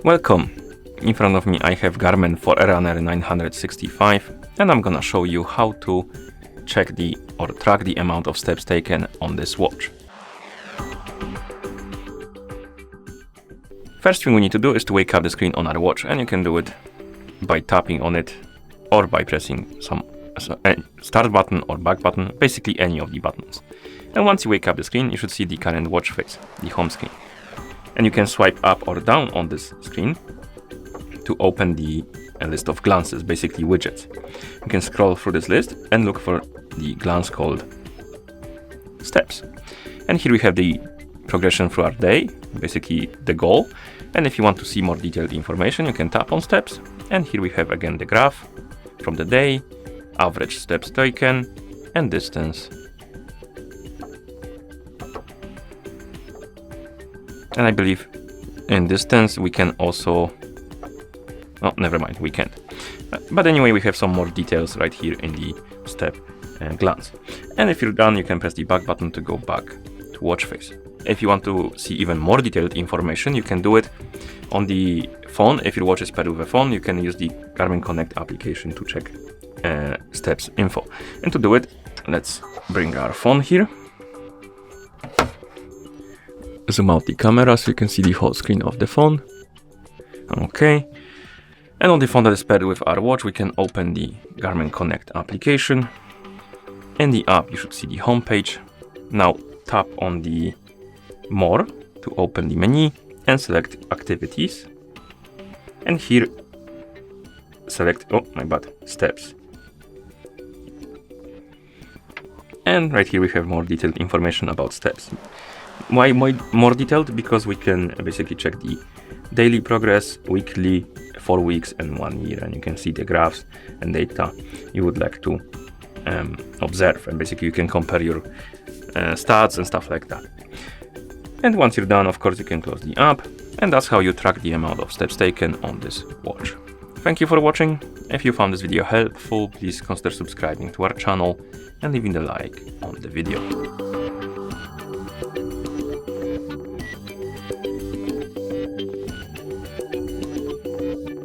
Welcome! In front of me I have Garmin Forerunner 965 and I'm gonna show you how to check or track the amount of steps taken on this watch. First thing we need to do is to wake up the screen on our watch, and you can do it by tapping on it or by pressing some start button or back button, basically any of the buttons. And once you wake up the screen, you should see the current watch face, the home screen. And you can swipe up or down on this screen to open a list of glances, basically widgets. You can scroll through this list and look for the glance called steps. And here we have the progression through our day, basically the goal. And if you want to see more detailed information, you can tap on steps. And here we have again the graph from the day, average steps taken, and distance. And I believe in distance we can also, oh, never mind, we can't. But anyway, we have some more details right here in the step glance. And if you're done, you can press the back button to go back to watch face. If you want to see even more detailed information, you can do it on the phone. If your watch is paired with a phone, you can use the Garmin Connect application to check steps info. And to do it, let's bring our phone here. Zoom out the camera so you can see the whole screen of the phone. Okay. And on the phone that is paired with our watch, we can open the Garmin Connect application. In the app, you should see the home page. Now tap on the More to open the menu and select Activities. And here select, oh my bad, Steps. And right here we have more detailed information about steps. Why more detailed? Because we can basically check the daily progress, weekly, 4 weeks and 1 year, and you can see the graphs and data you would like to observe, and basically you can compare your stats and stuff like that. And once you're done, of course, you can close the app, and that's how you track the amount of steps taken on this watch. Thank you for watching. If you found this video helpful, please consider subscribing to our channel and leaving a like on the video.